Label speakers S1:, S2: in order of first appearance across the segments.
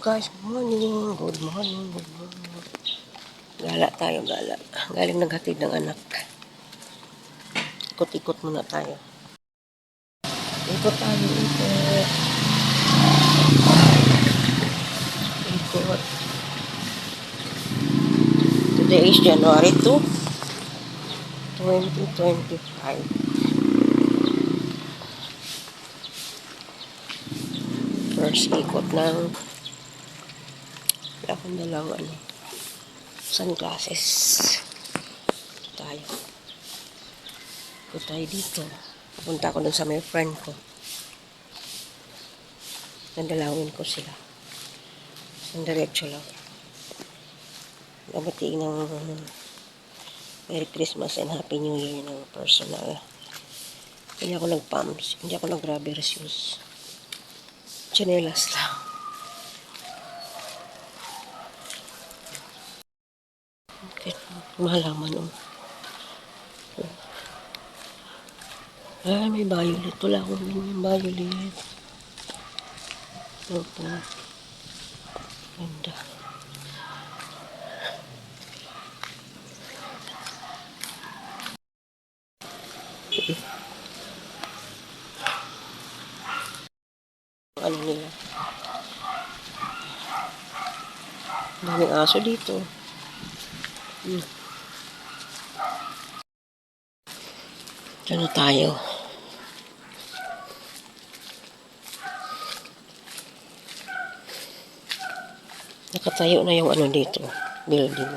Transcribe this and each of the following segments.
S1: guys, good morning. Gala tayo, gala. Galing naghatid ng anak. Ikot-ikot muna tayo. Ikot tayo, ikot. Ikot. Today is January 2, 2025. First ikot ng akong dalawang sunglasses. Ito tayo dito. Punta ako dun sa may friend ko. Nandalawin ko sila. Isang diretso lang. Nabatiin ng Merry Christmas and Happy New Year ng personal. Hindi ako nag-pumps. Hindi ako nag-rubber shoes. Chinelas lang. Okay. Mahalaman Ay, may violet. Wala akong ganyan violet. Ito po. Ganda. Ano nila? Daming aso dito. Diyan na tayo. Nakatayo na yung ano dito, building.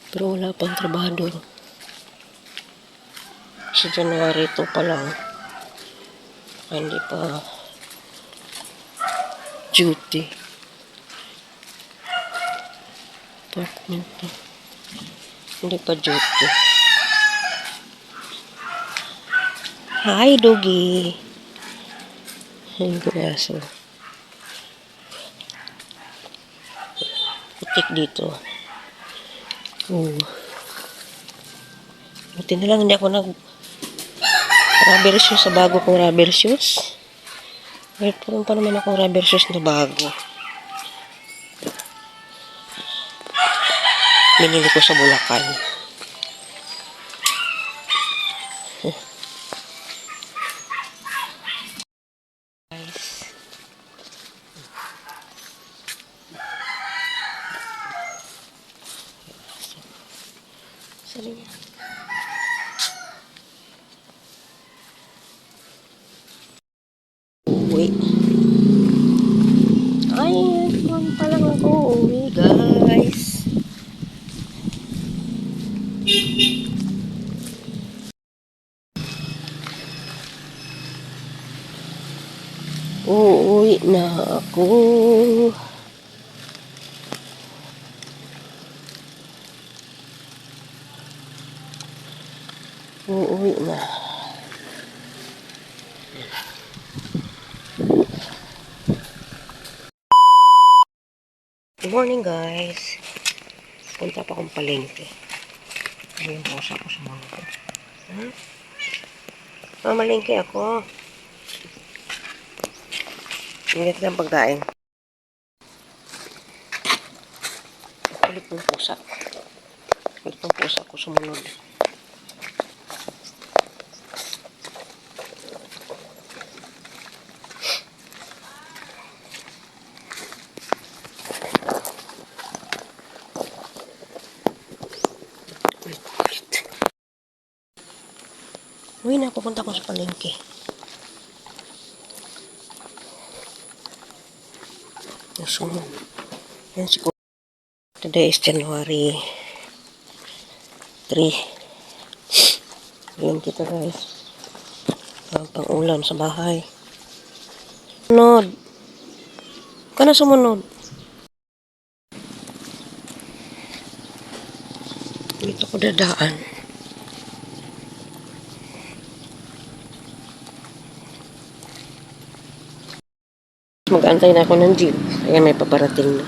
S1: Pero wala pang trabahador. Sa January 2 pa lang. Hindi pa duty. Apartment pa. Hindi pa duty. Hi, doggy. Ay, graso. Putik dito. Buti na lang hindi ako rubber shoes sa bago kong rubber shoes. Meron pa naman akong rubber shoes na bago. Binili ko sa Bulacan. Sorry. Uwi. Ay, kung pa lang ako uwi, guys. Uuwi na ako. Uuwi na. Good morning, guys. Punta pa akong palengke. Ayun po sa ako sa mga ko. Mamalengke ako. Ingat lang pagkain. Kulit ng pusa. Kulit ng pusa ko sumunod. Uy na, pupunta ko sa palengke. Nasunod. Yan siguro. Today is January 3. Ayan kita, guys. Pang-ulam sa bahay. Sumunod. Ka na sumunod. Dito ko dadaan. Mag-antay na ako ng jeep. Ayan, may paparating na.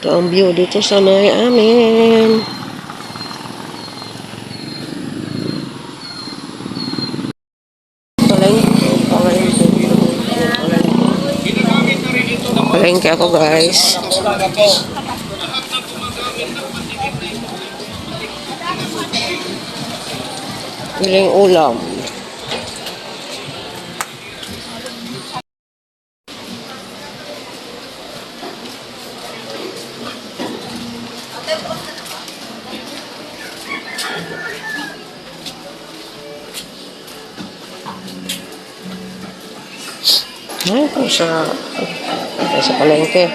S1: Ito ang view dito sa may amin. Palengke. Palengke ako guys. Biling ulam. Ay, kung sa palengke.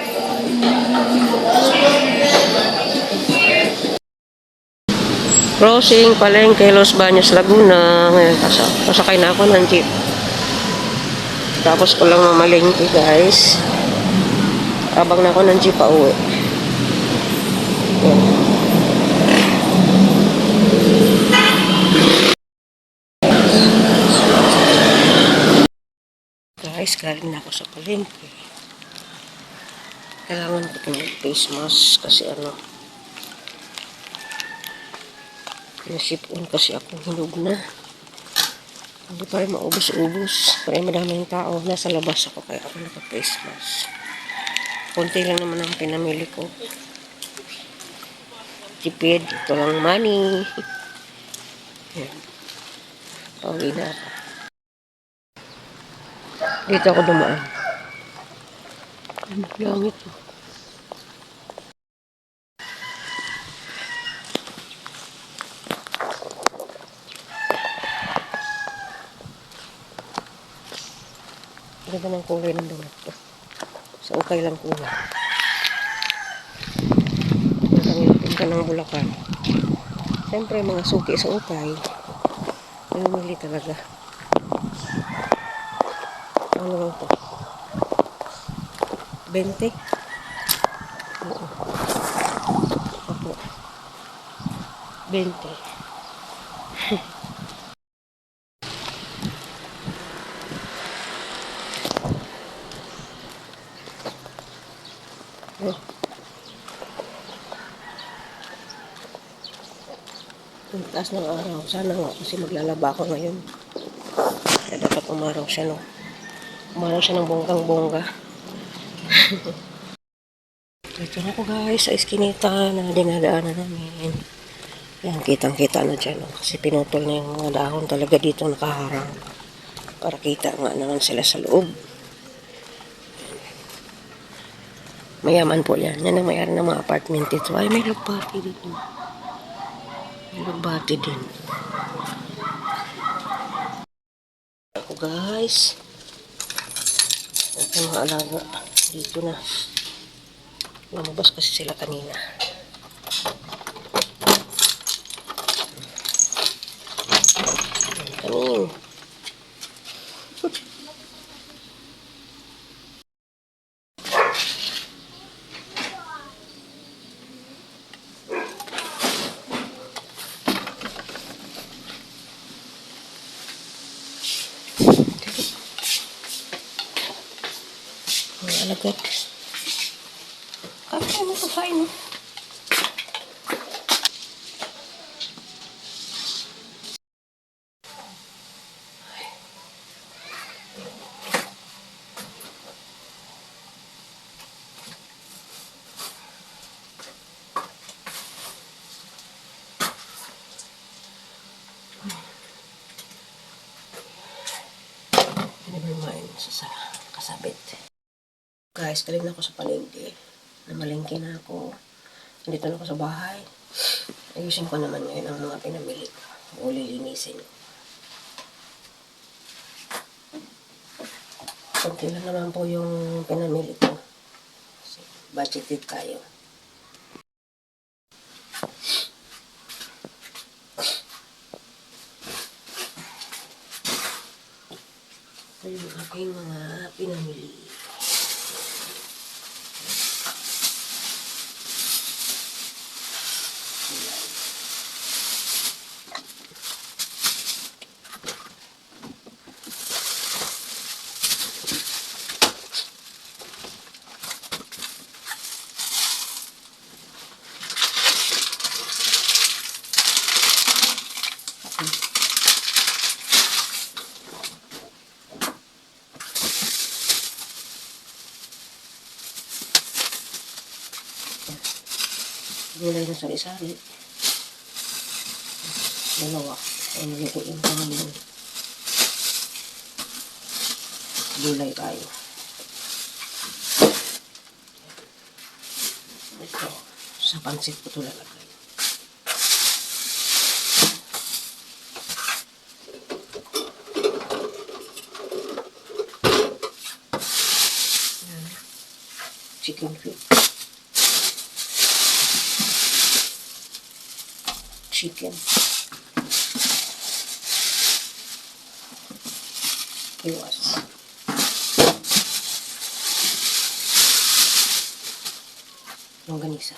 S1: Crossing, Palengke, Los Baños, Laguna. Ngayon, pasakay na ako ng jeep. Tapos ko lang mamalengke, guys. Abang na ako ng jeep pa uwi. Yan. Guys, galing na ako sa palengke. Kailangan ko mag-face mask kasi nasipon kasi ako, hinog na. Hindi pa rin maubos-ubos. Parang madaming tao. Nasa labas ako kaya ako naka-face mask. Konti lang naman ang pinamili ko. Tipid. Ito lang money. Yan. Pauwi na ako. Dito ako dumaan. Langit po. Ganda ng kulay ng donut ko. Sa ukay lang kulang. Ganda ng Bulacan. Siyempre, mga suki sa ukay. Namimili talaga. Ano lang po? 20? Oo. Opo. 20. Ang taas ng araw. Sana nga kasi maglalaba ako ngayon. Kaya dapat umaraw siya, no? Umaraw siya ng bonggang-bongga. Ito na ako guys sa iskinita na dinadaanan namin. Yan, kitang-kita na dyan, no? Kasi pinutol na yung mga dahon talaga dito nakaharang. Para kita nga naman sila sa loob. Mayaman po yan. Yan ang mayari ng mga apartment dito. Ay, may lugbati dito. May lugbati din. Ako guys. Ito mga alaga. Dito na. Lumabas kasi sila kanina. Kanin. Mga alagat. Kaya mo pagkain mo. Never mind sa kasabit. Guys, galing na ako sa palengke. Namalengke na ako. Nandito na ako sa bahay. Ayusin ko naman ngayon ang mga pinamili ko. O lilinisin ko. Kunti lang naman po yung pinamili ko. Kasi budgeted tayo. Ito yung aking mga pinamili. gulay na sari-sari. Dalawa. Ay, nagiging ko ngayon. Gulay tayo. Ito, sa pansit ko ito lalagay. Chicken feet. Chicken. Iwas. Longganisa.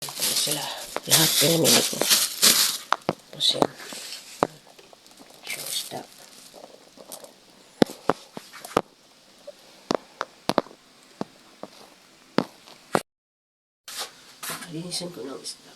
S1: Ito sila. Lahat pinamili ko. Tapos yan. Show stop. Linisan ko ng isda.